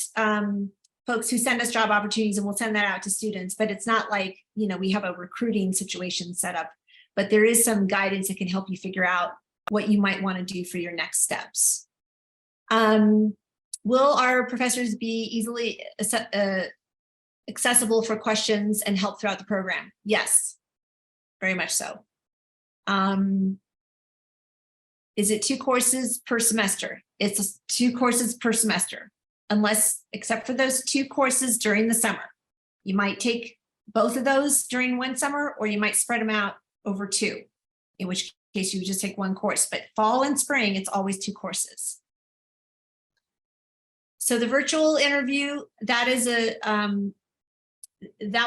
folks who send us job opportunities, and we'll send that out to students, but it's not like, you know, we have a recruiting situation set up, but there is some guidance that can help you figure out what you might want to do for your next steps. Will our professors be easily accessible for questions and help throughout the program? Yes, very much so. Is it 2 courses per semester? It's 2 courses per semester, unless, except for those 2 courses during the summer. You might take both of those during one summer, or you might spread them out over 2, in which case you just take 1 course, but fall and spring, it's always 2 courses. So the virtual interview, that is that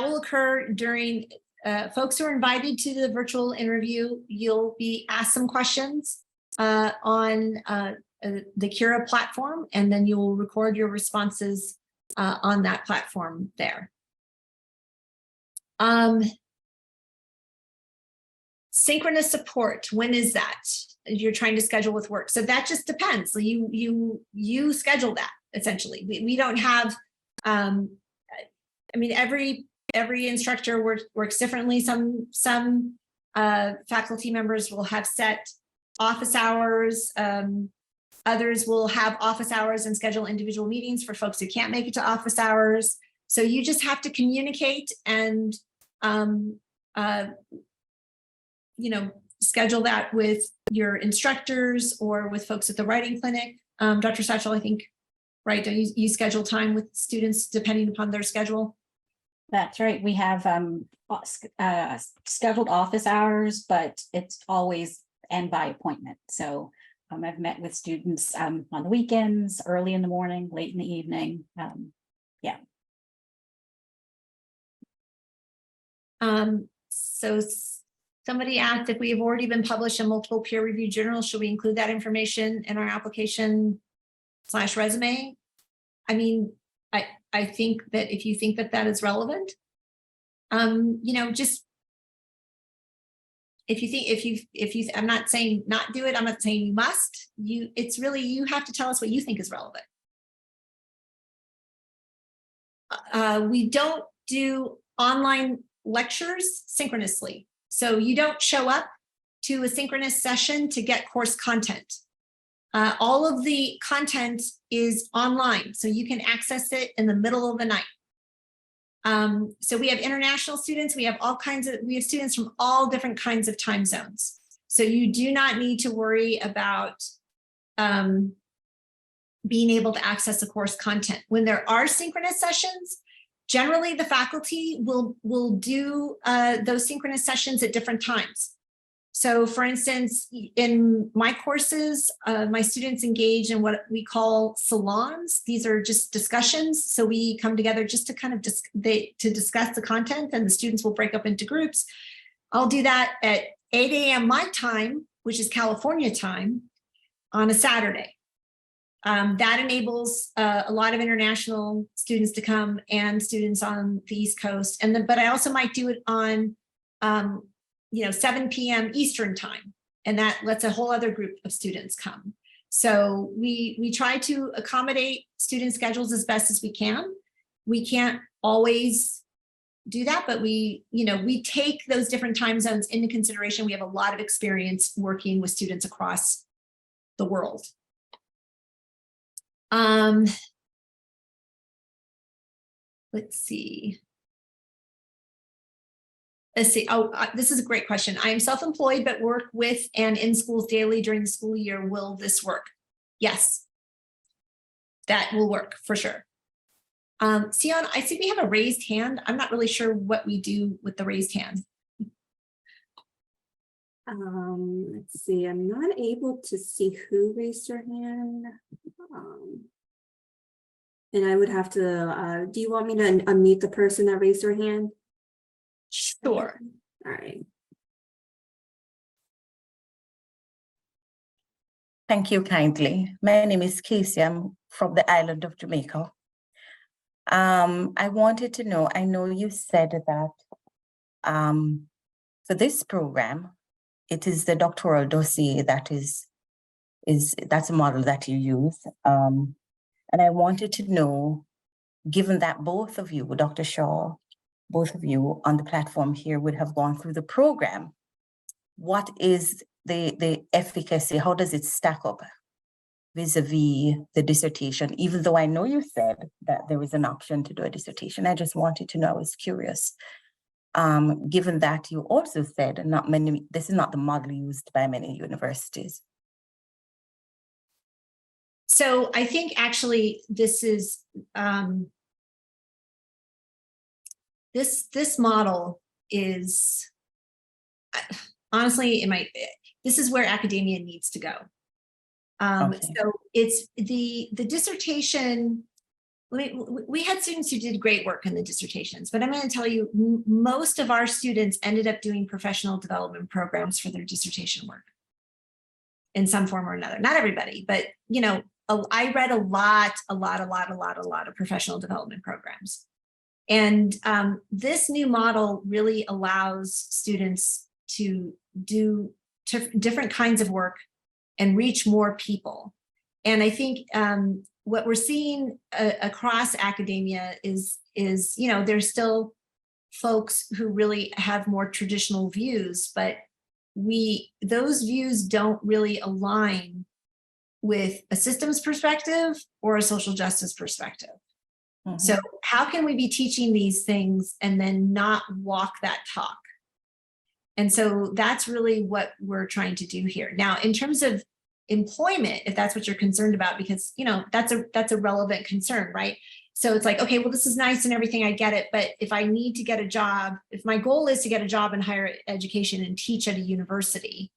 will occur during, folks who are invited to the virtual interview, you'll be asked some questions on the Cura platform, and then you will record your responses on that platform there. Synchronous support, when is that? You're trying to schedule with work. So that just depends. So you schedule that, essentially. We don't have, I mean, every instructor works differently. Some faculty members will have set office hours. Others will have office hours and schedule individual meetings for folks who can't make it to office hours. So you just have to communicate and, you know, schedule that with your instructors or with folks at the writing clinic. Dr. Satchel, I think, right, don't you schedule time with students depending upon their schedule? That's right. We have scheduled office hours, but it's always and by appointment. So I've met with students on the weekends, early in the morning, late in the evening. Yeah. So somebody asked if we have already been published in multiple peer-reviewed journals, should we include that information in our application/resume? I mean, I think that if you think that that is relevant, you know, just if you I'm not saying not do it. I'm not saying you must. It's really, you have to tell us what you think is relevant. We don't do online lectures synchronously. So you don't show up to a synchronous session to get course content. All of the content is online, so you can access it in the middle of the night. So we have international students, we have students from all different kinds of time zones. So you do not need to worry about being able to access the course content. When there are synchronous sessions, generally the faculty will do those synchronous sessions at different times. So for instance, in my courses, my students engage in what we call salons. These are just discussions. So we come together just to kind of to discuss the content, and the students will break up into groups. I'll do that at 8 a.m. my time, which is California time, on a Saturday. That enables a lot of international students to come and students on the East Coast. But I also might do it on 7 p.m. Eastern time, and that lets a whole other group of students come. So we try to accommodate student schedules as best as we can. We can't always do that, but we take those different time zones into consideration. We have a lot of experience working with students across the world. Let's see. Oh, this is a great question. I am self-employed, but work with and in schools daily during the school year. Will this work? Yes, that will work for sure. Sion, I see we have a raised hand. I'm not really sure what we do with the raised hand. Let's see. I'm not able to see who raised their hand. And I would have to, do you want me to unmute the person that raised their hand? Sure. All right. Thank you kindly. My name is Casey. I'm from the island of Jamaica. I wanted to know, I know you said that for this program, it is the doctoral dossier that that's a model that you use. And I wanted to know given that both of you, Dr. Shaw, both of you on the platform here would have gone through the program, what is the efficacy? How does it stack up vis-a-vis the dissertation? Even though I know you said that there was an option to do a dissertation, I just wanted to know, I was curious. Given that you also said this is not the model used by many universities. So I think actually this is, this model is, honestly, this is where academia needs to go. Okay. So it's the dissertation. We had students who did great work in the dissertations, but I'm going to tell you, most of our students ended up doing professional development programs for their dissertation work in some form or another. Not everybody, but you know, I read a lot of professional development programs. And this new model really allows students to do different kinds of work and reach more people. And I think what we're seeing across academia is, you know, there's still folks who really have more traditional views, but those views don't really align with a systems perspective or a social justice perspective. Mm-hmm. So how can we be teaching these things and then not walk that talk? And so that's really what we're trying to do here. Now, in terms of employment, if that's what you're concerned about, because, you know, that's a relevant concern, right? So it's like, okay, well, this is nice and everything, I get it. But if I need to get a job, if my goal is to get a job in higher education and teach at a university,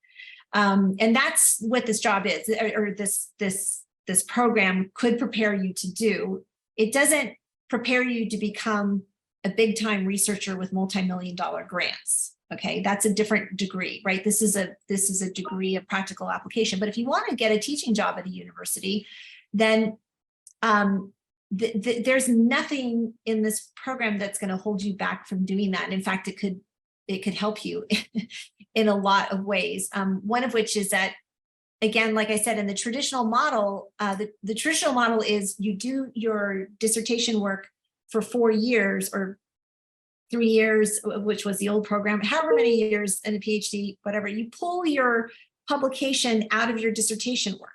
and that's what this job is, or this program could prepare you to do. It doesn't prepare you to become a big time researcher with multi-million-dollar grants. Okay, that's a different degree, right? This is a degree of practical application. But if you want to get a teaching job at a university, then there's nothing in this program that's going to hold you back from doing that. And in fact, it could help you in a lot of ways. One of which is that, again, like I said, in the traditional model, the traditional model is you do your dissertation work for 4 years or 3 years, which was the old program, however many years in a PhD, whatever, you pull your publication out of your dissertation work.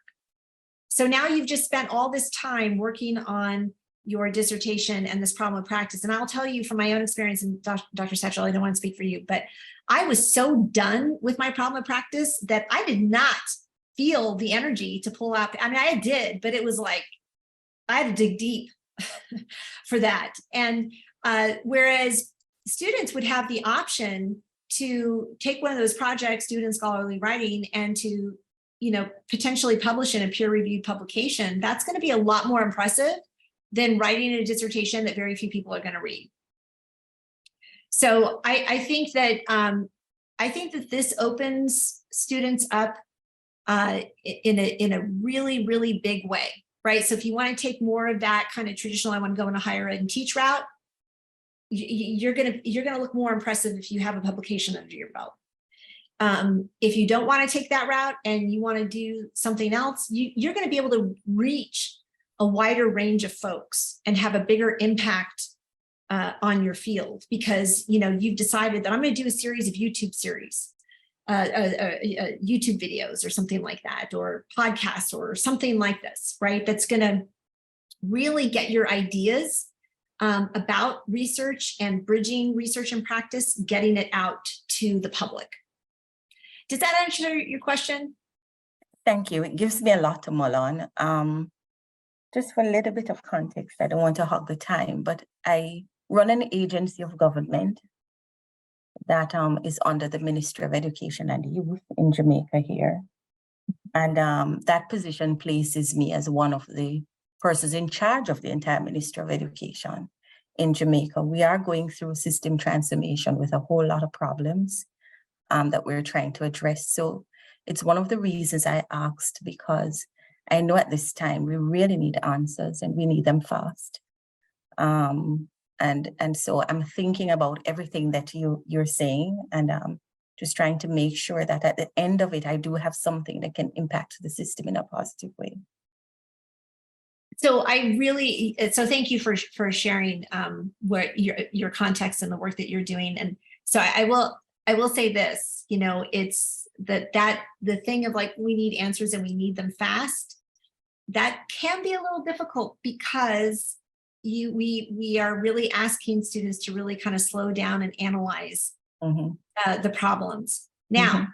So now you've just spent all this time working on your dissertation and this problem of practice. And I'll tell you from my own experience, and Dr. Satchel, I don't want to speak for you, but I was so done with my problem of practice that I did not feel the energy to pull out. I mean, I did, but it was like, I had to dig deep for that. And whereas students would have the option to take one of those projects, student scholarly writing, and to, you know, potentially publish in a peer-reviewed publication, that's going to be a lot more impressive than writing a dissertation that very few people are going to read. So I think that this opens students up in a really, really big way, right? So if you want to take more of that kind of traditional, I want to go in a higher ed and teach route, you're gonna look more impressive if you have a publication under your belt. If you don't want to take that route and you want to do something else, you're going to be able to reach a wider range of folks and have a bigger impact on your field, because, you know, you've decided that I'm going to do a series of YouTube videos or something like that, or podcasts or something like this, right? That's going to really get your ideas about research and bridging research and practice, getting it out to the public. Does that answer your question? Thank you. It gives me a lot to mull on. Just for a little bit of context, I don't want to hog the time, but I run an agency of government that is under the Ministry of Education and Youth in Jamaica here. And that position places me as one of the persons in charge of the entire Ministry of Education in Jamaica. We are going through system transformation with a whole lot of problems that we're trying to address. So it's one of the reasons I asked, because I know at this time we really need answers and we need them fast. And so I'm thinking about everything that you're saying, and just trying to make sure that at the end of it, I do have something that can impact the system in a positive way. So thank you for sharing what your context and the work that you're doing. And so I will say this, it's that the thing of like, we need answers and we need them fast. That can be a little difficult because we are really asking students to really kind of slow down and analyze the problems. Now,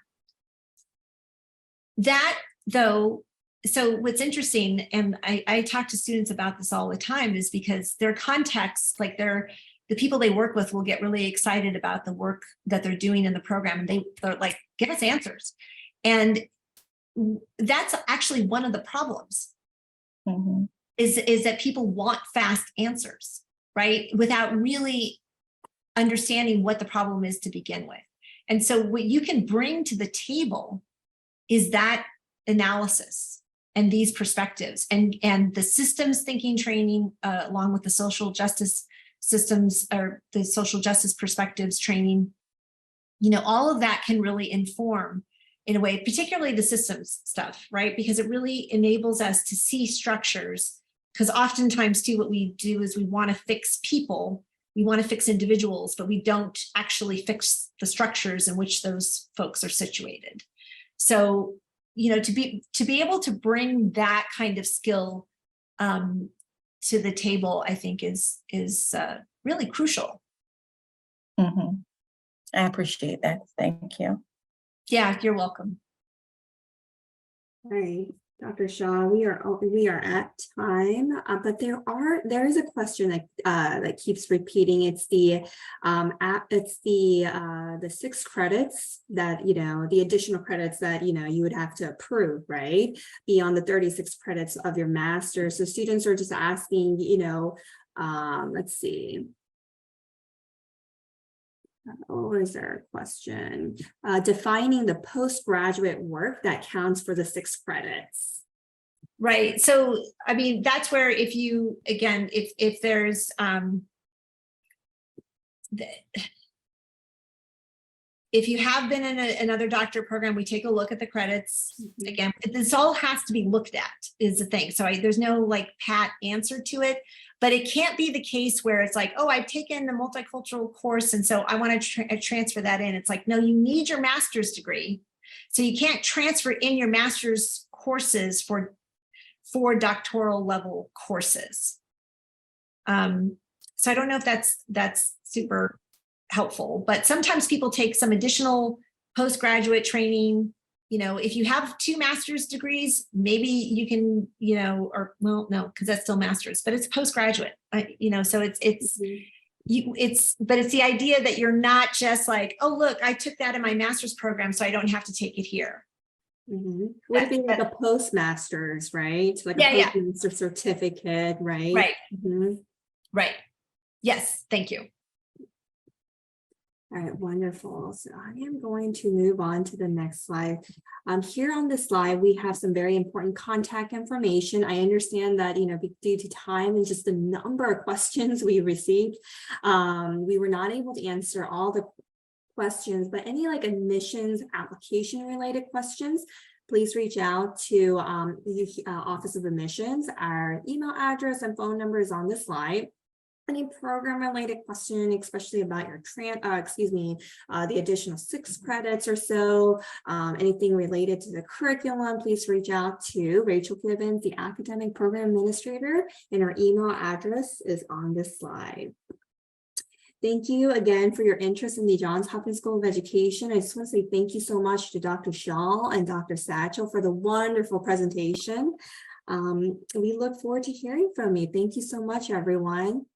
that though, so what's interesting, and I talk to students about this all the time, is because their context, like the people they work with will get really excited about the work that they're doing in the program, and they're like, give us answers. And that's actually one of the problems, is that people want fast answers, right? Without really understanding what the problem is to begin with. And so what you can bring to the table is that analysis and these perspectives and the systems thinking training along with the social justice systems or the social justice perspectives training. All of that can really inform in a way, particularly the systems stuff, right? Because it really enables us to see structures, because oftentimes too, what we do is we want to fix people, we want to fix individuals, but we don't actually fix the structures in which those folks are situated. So, to be able to bring that kind of skill to the table, I think is really crucial. I appreciate that. Thank you. Yeah, you're welcome. All right, Dr. Shaw, we are at time, but there is a question that keeps repeating. It's the 6 credits that the additional credits that you would have to approve, right? Beyond the 36 credits of your master's. So students are just asking, let's see. Or is there a question? Defining the postgraduate work that counts for the 6 credits. Right. So, I mean, that's where if there's if you have been in another doctorate program, we take a look at the credits. Again, this all has to be looked at is the thing. So there's no like pat answer to it, but it can't be the case where it's like, oh, I've taken the multicultural course, and so I want to transfer that in. It's like, no, you need your master's degree. So you can't transfer in your master's courses for doctoral level courses. So I don't know if that's super helpful, but sometimes people take some additional postgraduate training. If you have 2 master's degrees, maybe you can, or well, no, because that's still master's, but it's postgraduate, so it's the idea that you're not just like, oh, look, I took that in my master's program, so I don't have to take it here. Would it be like a postmaster's, right? Like a postmaster certificate, right? Right. Right. Yes. Thank you. All right, wonderful. So I am going to move on to the next slide. Here on this slide, we have some very important contact information. I understand that, due to time and just the number of questions we received, we were not able to answer all the questions, but any like admissions application related questions, please reach out to the Office of Admissions. Our email address and phone number is on the slide. Any program related question, especially about your the additional 6 credits or so, anything related to the curriculum, please reach out to Rachel Gibbons, the academic program administrator, and our email address is on this slide. Thank you again for your interest in the Johns Hopkins School of Education. I just want to say thank you so much to Dr. Shaw and Dr. Satchel for the wonderful presentation. We look forward to hearing from you. Thank you so much, everyone.